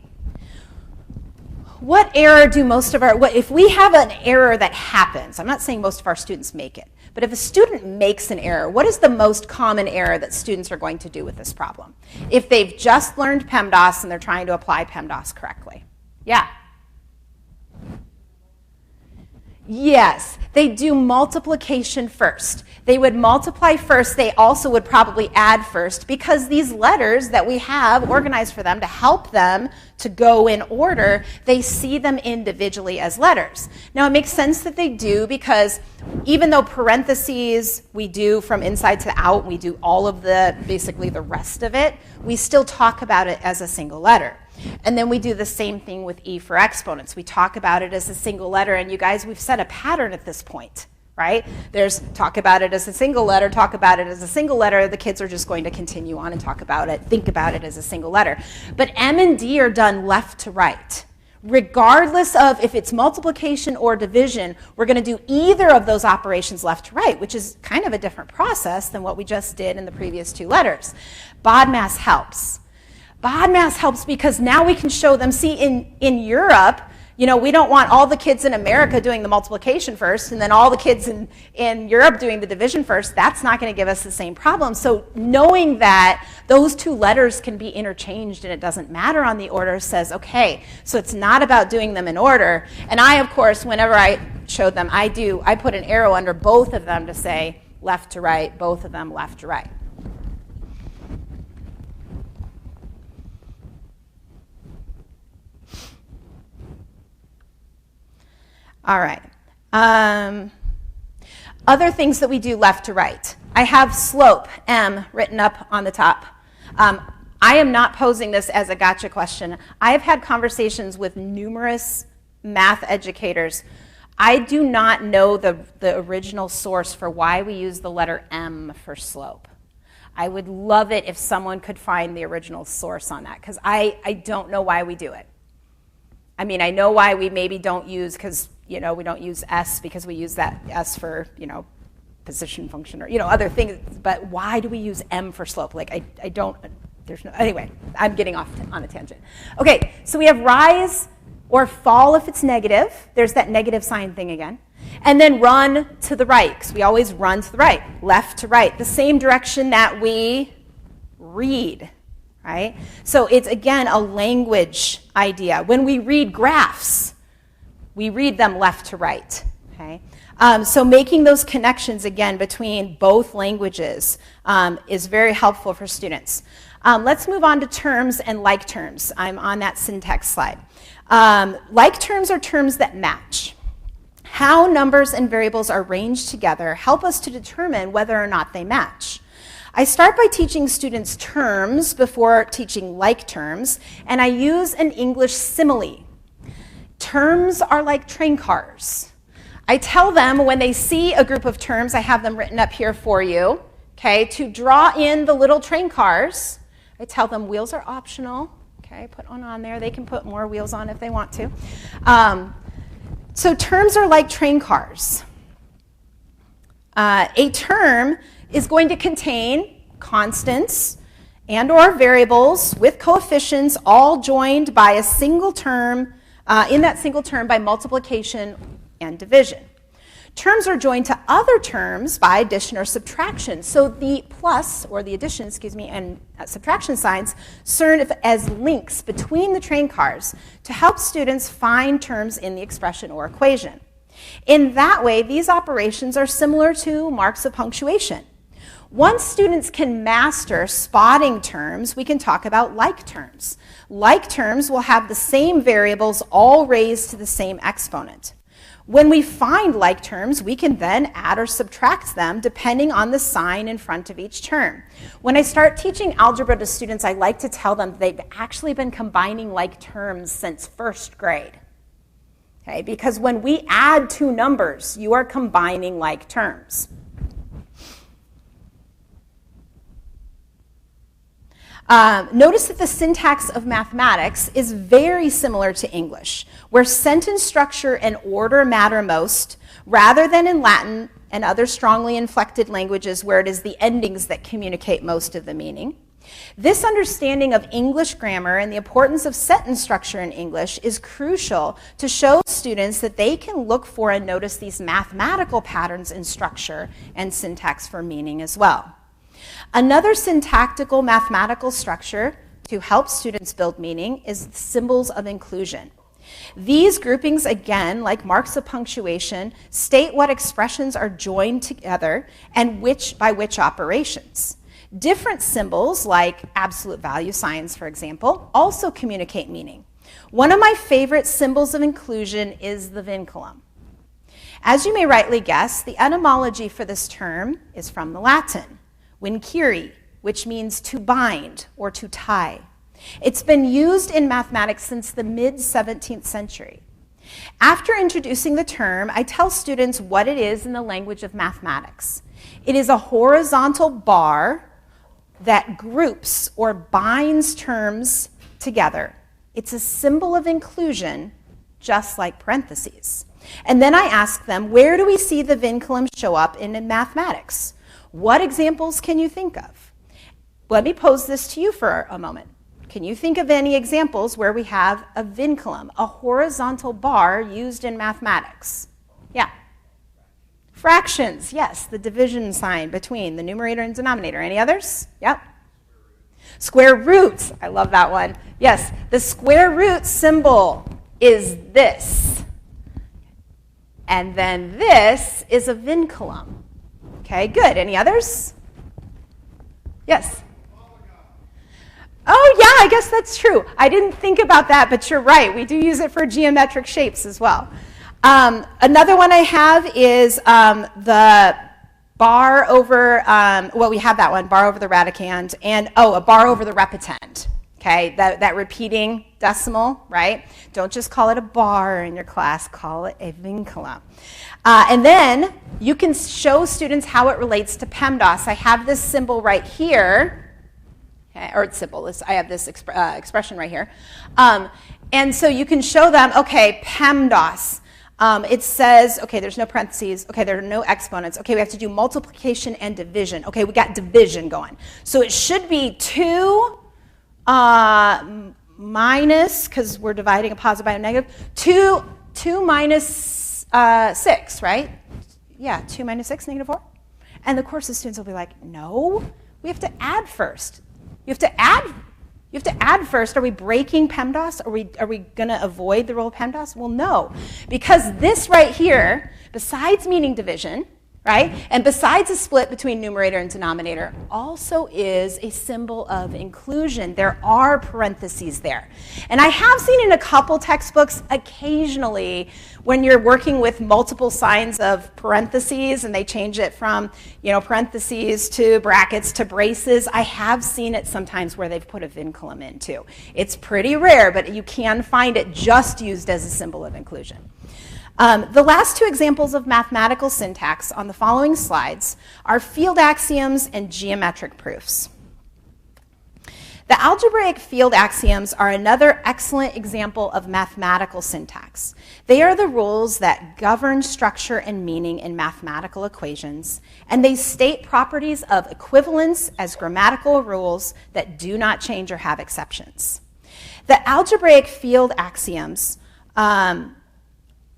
What error do most of our, if we have an error that happens, I'm not saying most of our students make it, but if a student makes an error, what is the most common error that students are going to do with this problem? If they've just learned PEMDAS and they're trying to apply PEMDAS correctly. Yeah? Yes, They do multiplication first. They would multiply first. They also would probably add first, because these letters that we have organized for them to help them to go in order, they see them individually as letters. Now, it makes sense that they do, because even though parentheses we do from inside to out, we do all of basically the rest of it, we still talk about it as a single letter. And then we do the same thing with E for exponents. We talk about it as a single letter, and you guys, we've set a pattern at this point, right? There's talk about it as a single letter, talk about it as a single letter. The kids are just going to continue on and talk about it, think about it as a single letter. But M and D are done left to right. Regardless of if it's multiplication or division, we're going to do either of those operations left to right, which is kind of a different process than what we just did in the previous two letters. BODMAS helps. BODMAS helps because now we can show them, see, in Europe, you know, we don't want all the kids in America doing the multiplication first and then all the kids in Europe doing the division first. That's not going to give us the same problem. So knowing that those two letters can be interchanged and it doesn't matter on the order says, okay, so it's not about doing them in order. And I, of course, whenever I showed them, I put an arrow under both of them to say left to right, both of them left to right. All right. Other things that we do left to right. I have slope, M, written up on the top. I am not posing this as a gotcha question. I have had conversations with numerous math educators. I do not know the original source for why we use the letter M for slope. I would love it if someone could find the original source on that, because I don't know why we do it. I mean, I know why we maybe don't use, because, you know, we don't use S because we use that S for, you know, position function or, you know, other things. But why do we use M for slope? Like, I don't, there's no, anyway, I'm getting off on a tangent. Okay, so we have rise or fall if it's negative. There's that negative sign thing again. And then run to the right, because we always run to the right, left to right, the same direction that we read. Right? So it's, again, a language idea. When we read graphs, we read them left to right. Okay? So making those connections, again, between both languages is very helpful for students. Let's move on to terms and like terms. I'm on that syntax slide. Like terms are terms that match. How numbers and variables are ranged together help us to determine whether or not they match. I start by teaching students terms before teaching like terms, and I use an English simile. Terms are like train cars. I tell them when they see a group of terms, I have them written up here for you, okay, to draw in the little train cars. I tell them wheels are optional, okay, put one on there. They can put more wheels on if they want to. So terms are like train cars. A term is going to contain constants and or variables with coefficients all joined by a single term, in that single term by multiplication and division. Terms are joined to other terms by addition or subtraction. So the plus, or the addition, and subtraction signs serve as links between the train cars to help students find terms in the expression or equation. In that way, these operations are similar to marks of punctuation. Once students can master spotting terms, we can talk about like terms. Like terms will have the same variables all raised to the same exponent. When we find like terms, we can then add or subtract them depending on the sign in front of each term. When I start teaching algebra to students, I like to tell them they've actually been combining like terms since first grade. Okay, because when we add two numbers, you are combining like terms. Notice that the syntax of mathematics is very similar to English, where sentence structure and order matter most, rather than in Latin and other strongly inflected languages where it is the endings that communicate most of the meaning. This understanding of English grammar and the importance of sentence structure in English is crucial to show students that they can look for and notice these mathematical patterns in structure and syntax for meaning as well. Another syntactical mathematical structure to help students build meaning is symbols of inclusion. These groupings, again, like marks of punctuation, state what expressions are joined together and by which operations. Different symbols, like absolute value signs, for example, also communicate meaning. One of my favorite symbols of inclusion is the vinculum. As you may rightly guess, the etymology for this term is from the Latin, vincere, which means to bind or to tie. It's been used in mathematics since the mid-17th century. After introducing the term, I tell students what it is in the language of mathematics. It is a horizontal bar that groups or binds terms together. It's a symbol of inclusion, just like parentheses. And then I ask them, where do we see the vinculum show up in mathematics? What examples can you think of? Let me pose this to you for a moment. Can you think of any examples where we have a vinculum, a horizontal bar used in mathematics? Yeah. Fractions, yes, the division sign between the numerator and denominator. Any others? Yep. Square roots, I love that one. Yes, the square root symbol is this. And then this is a vinculum. Okay, good. Any others? Yes. Oh, yeah, I guess that's true. I didn't think about that, but you're right. We do use it for geometric shapes as well. Another one I have is the bar over, we have that one, bar over the radicand, and, a bar over the repetend. Okay, that repeating decimal, right? Don't just call it a bar in your class, call it a vinculum. And then you can show students how it relates to PEMDAS. I have this symbol right here, okay, or symbol, I have this expression right here. And so you can show them, okay, PEMDAS. It says, okay, there's no parentheses. Okay, there are no exponents. Okay, we have to do multiplication and division. Okay, we got division going. So it should be 2 minus, because we're dividing a positive by a negative, 2 minus 6, right? Yeah, 2 minus 6, negative 4. And of course the students will be like, no, we have to add first. You have to add first. Are we breaking PEMDAS? Are we going to avoid the rule of PEMDAS? Well, no, because this right here, besides meaning division, right, and besides a split between numerator and denominator, also is a symbol of inclusion. There are parentheses there. And I have seen in a couple textbooks occasionally when you're working with multiple signs of parentheses and they change it from, parentheses to brackets to braces, I have seen it sometimes where they've put a vinculum in too. It's pretty rare, but you can find it just used as a symbol of inclusion. The last two examples of mathematical syntax on the following slides are field axioms and geometric proofs. The algebraic field axioms are another excellent example of mathematical syntax. They are the rules that govern structure and meaning in mathematical equations, and they state properties of equivalence as grammatical rules that do not change or have exceptions. The algebraic field axioms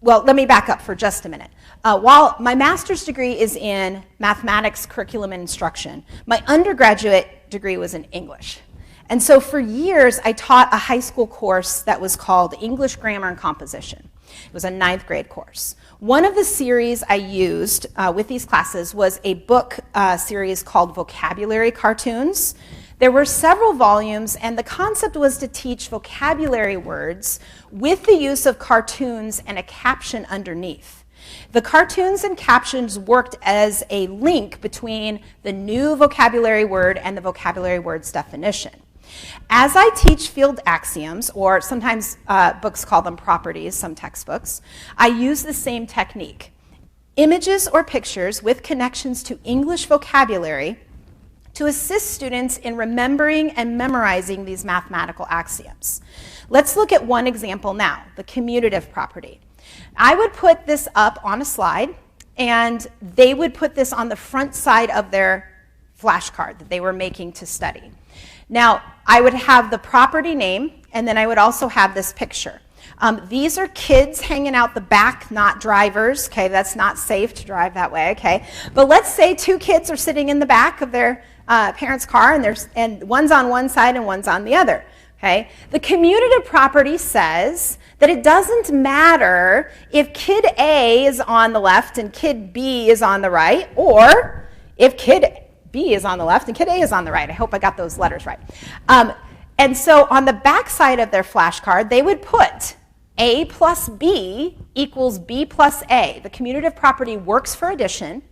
let me back up for just a minute. While my master's degree is in mathematics, curriculum, and instruction, my undergraduate degree was in English. And so for years, I taught a high school course that was called English Grammar and Composition. It was a 9th grade course. One of the series I used with these classes was a book series called Vocabulary Cartoons. There were several volumes, and the concept was to teach vocabulary words with the use of cartoons and a caption underneath. The cartoons and captions worked as a link between the new vocabulary word and the vocabulary word's definition. As I teach field axioms, or sometimes books call them properties, some textbooks, I use the same technique. Images or pictures with connections to English vocabulary to assist students in remembering and memorizing these mathematical axioms. Let's look at one example now, the commutative property. I would put this up on a slide, and they would put this on the front side of their flashcard that they were making to study. Now, I would have the property name, and then I would also have this picture. These are kids hanging out the back, not drivers. Okay, that's not safe to drive that way, okay? But let's say 2 kids are sitting in the back of their parents' car, and one's on one side and one's on the other, okay? The commutative property says that it doesn't matter if kid A is on the left and kid B is on the right, or if kid B is on the left and kid A is on the right. I hope I got those letters right. And so on the back side of their flashcard, they would put A plus B equals B plus A. The commutative property works for addition,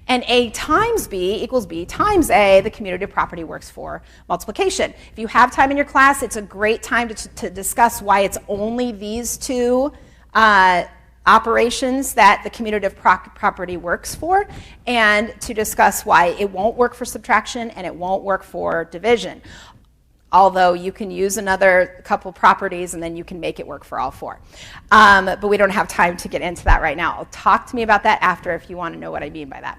and A times B equals B times A. The commutative property works for multiplication. If you have time in your class, it's a great time to discuss why it's only these two operations that the commutative property works for, and to discuss why it won't work for subtraction and it won't work for division. Although you can use another couple properties and then you can make it work for all four. But we don't have time to get into that right now. Talk to me about that after if you want to know what I mean by that.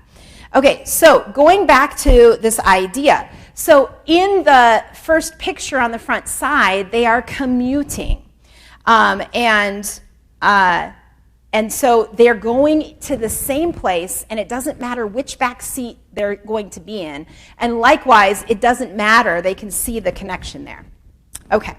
Okay, so going back to this idea. So in the first picture on the front side, they are commuting. And so they're going to the same place, and it doesn't matter which back seat they're going to be in. And likewise, it doesn't matter. They can see the connection there. Okay.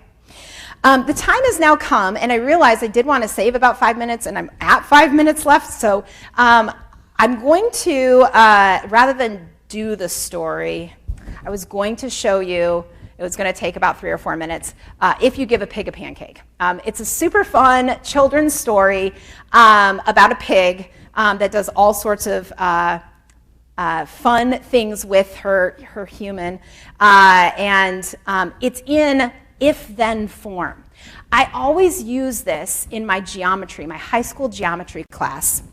The time has now come, and I realized I did want to save about 5 minutes, and I'm at 5 minutes left. So I'm going to, rather than do the story, I was going to show you. It was going to take about 3 or 4 minutes. If you give a pig a pancake. It's a super fun children's story about a pig that does all sorts of fun things with her human. And it's in if-then form. I always use this in my geometry, my high school geometry class,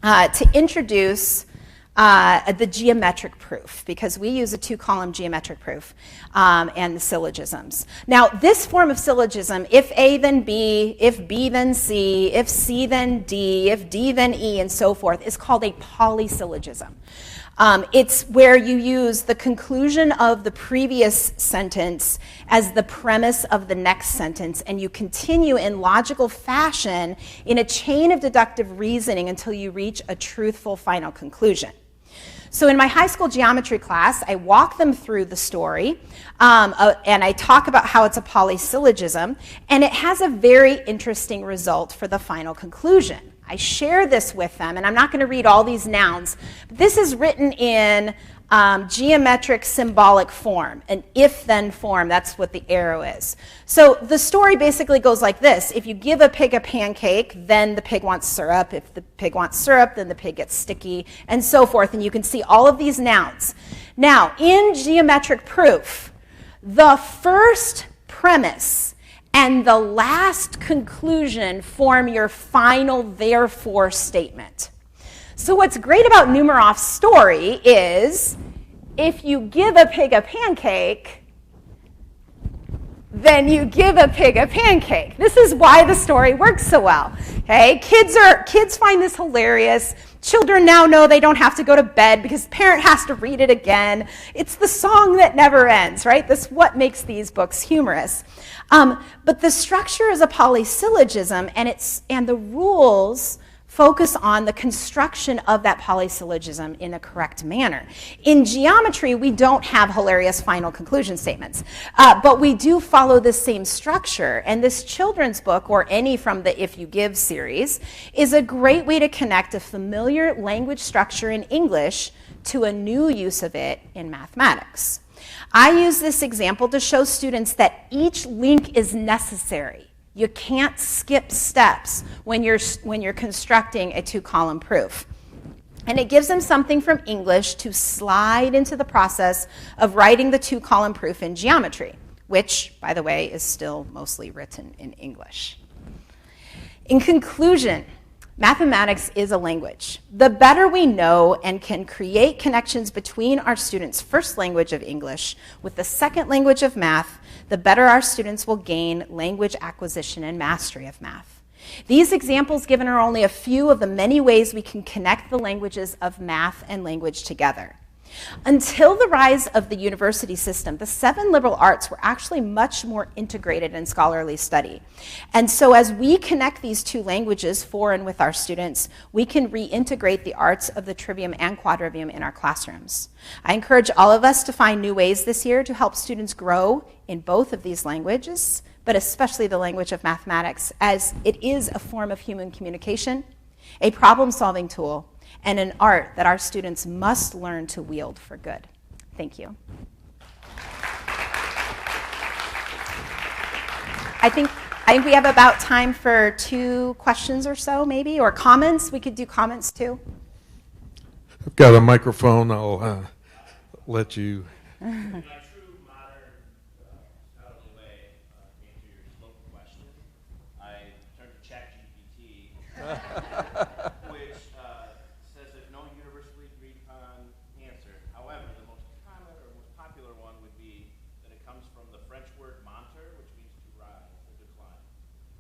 to introduce the geometric proof, because we use a 2-column geometric proof and the syllogisms. Now, this form of syllogism, if A then B, if B then C, if C then D, if D then E, and so forth, is called a polysyllogism. It's where you use the conclusion of the previous sentence as the premise of the next sentence, and you continue in logical fashion in a chain of deductive reasoning until you reach a truthful final conclusion. So in my high school geometry class, I walk them through the story, and I talk about how it's a polysyllogism, and it has a very interesting result for the final conclusion. I share this with them, and I'm not going to read all these nouns, but this is written in geometric symbolic form, an if-then form. That's what the arrow is. So the story basically goes like this. If you give a pig a pancake, then the pig wants syrup. If the pig wants syrup, then the pig gets sticky, and so forth. And you can see all of these nouns. Now, in geometric proof, the first premise and the last conclusion form your final therefore statement. So what's great about Numeroff's story is if you give a pig a pancake, then you give a pig a pancake. This is why the story works so well. Okay? Kids find this hilarious. Children now know they don't have to go to bed because the parent has to read it again. It's the song that never ends, right? That's what makes these books humorous. But the structure is a polysyllogism, and the rules focus on the construction of that polysyllogism in a correct manner. In geometry, we don't have hilarious final conclusion statements, but we do follow the same structure. And this children's book, or any from the If You Give series, is a great way to connect a familiar language structure in English to a new use of it in mathematics. I use this example to show students that each link is necessary. You can't skip steps when you're constructing a 2-column proof. And it gives them something from English to slide into the process of writing the 2-column proof in geometry, which, by the way, is still mostly written in English. In conclusion, mathematics is a language. The better we know and can create connections between our students' first language of English with the second language of math, the better our students will gain language acquisition and mastery of math. These examples given are only a few of the many ways we can connect the languages of math and language together. Until the rise of the university system, the 7 liberal arts were actually much more integrated in scholarly study. And so as we connect these two languages for and with our students, we can reintegrate the arts of the trivium and quadrivium in our classrooms. I encourage all of us to find new ways this year to help students grow in both of these languages, but especially the language of mathematics, as it is a form of human communication, a problem-solving tool, and an art that our students must learn to wield for good. Thank you. I think we have about time for 2 questions or so, maybe, or comments. We could do comments too. I've got a microphone. I'll let you. In my true modern, scholarly way, to answer your slope question, I turned to ChatGPT, which says there's no universally agreed upon answer. However, the most common or most popular one would be that it comes from the French word monter, which means to rise or decline.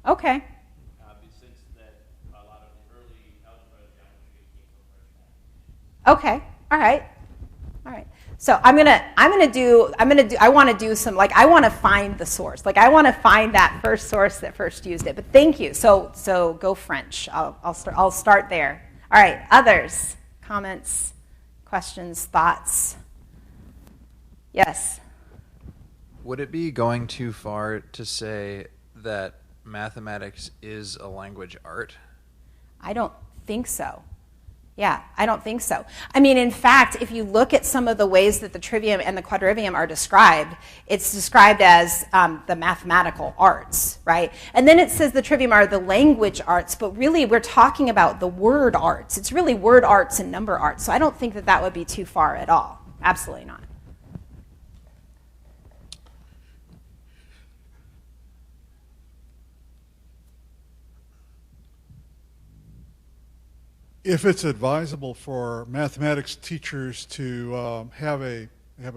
Okay. Since that a lot of the early algebra geometry came from French math. Okay. All right. So I want to do some, I want to find the source. I want to find that first source that first used it. But thank you. So go French. I'll start there. All right. Others, comments, questions, thoughts? Yes. Would it be going too far to say that mathematics is a language art? I don't think so. Yeah, I don't think so. I mean, in fact, if you look at some of the ways that the trivium and the quadrivium are described, it's described as the mathematical arts, right? And then it says the trivium are the language arts, but really we're talking about the word arts. It's really word arts and number arts. So I don't think that would be too far at all. Absolutely not. If it's advisable for mathematics teachers to have a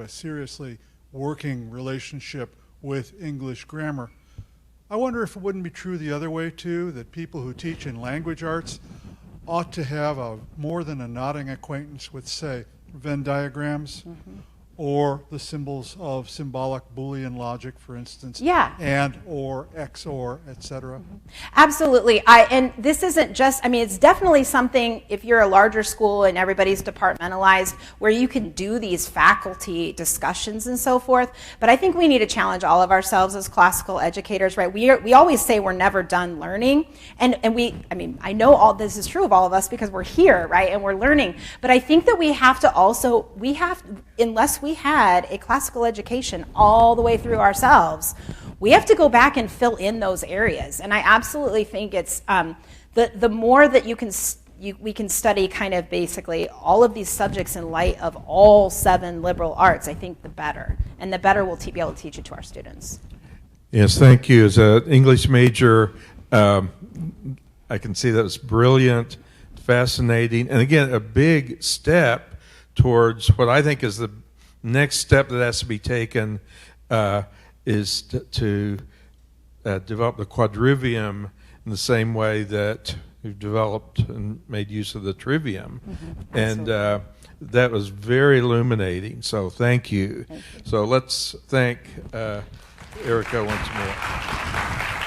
seriously working relationship with English grammar, I wonder if it wouldn't be true the other way too, that people who teach in language arts ought to have more than a nodding acquaintance with, say, Venn diagrams, or the symbols of symbolic Boolean logic, for instance, and, or, XOR, etc. Absolutely. And this isn't just, it's definitely something, if you're a larger school and everybody's departmentalized, where you can do these faculty discussions and so forth. But I think we need to challenge all of ourselves as classical educators, right? We always say we're never done learning. And I know all this is true of all of us because we're here, right? And we're learning. But I think that we have to also, unless we had a classical education all the way through ourselves, we have to go back and fill in those areas. And I absolutely think it's the more that we can study kind of basically all of these subjects in light of all 7 liberal arts, I think the better. And the better we'll be able to teach it to our students. Yes, thank you. As an English major, I can see that was brilliant, fascinating, and again, a big step towards what I think is the next step that has to be taken, is to develop the quadrivium in the same way that we've developed and made use of the trivium. And that was very illuminating, so thank you. So let's thank Erika once more.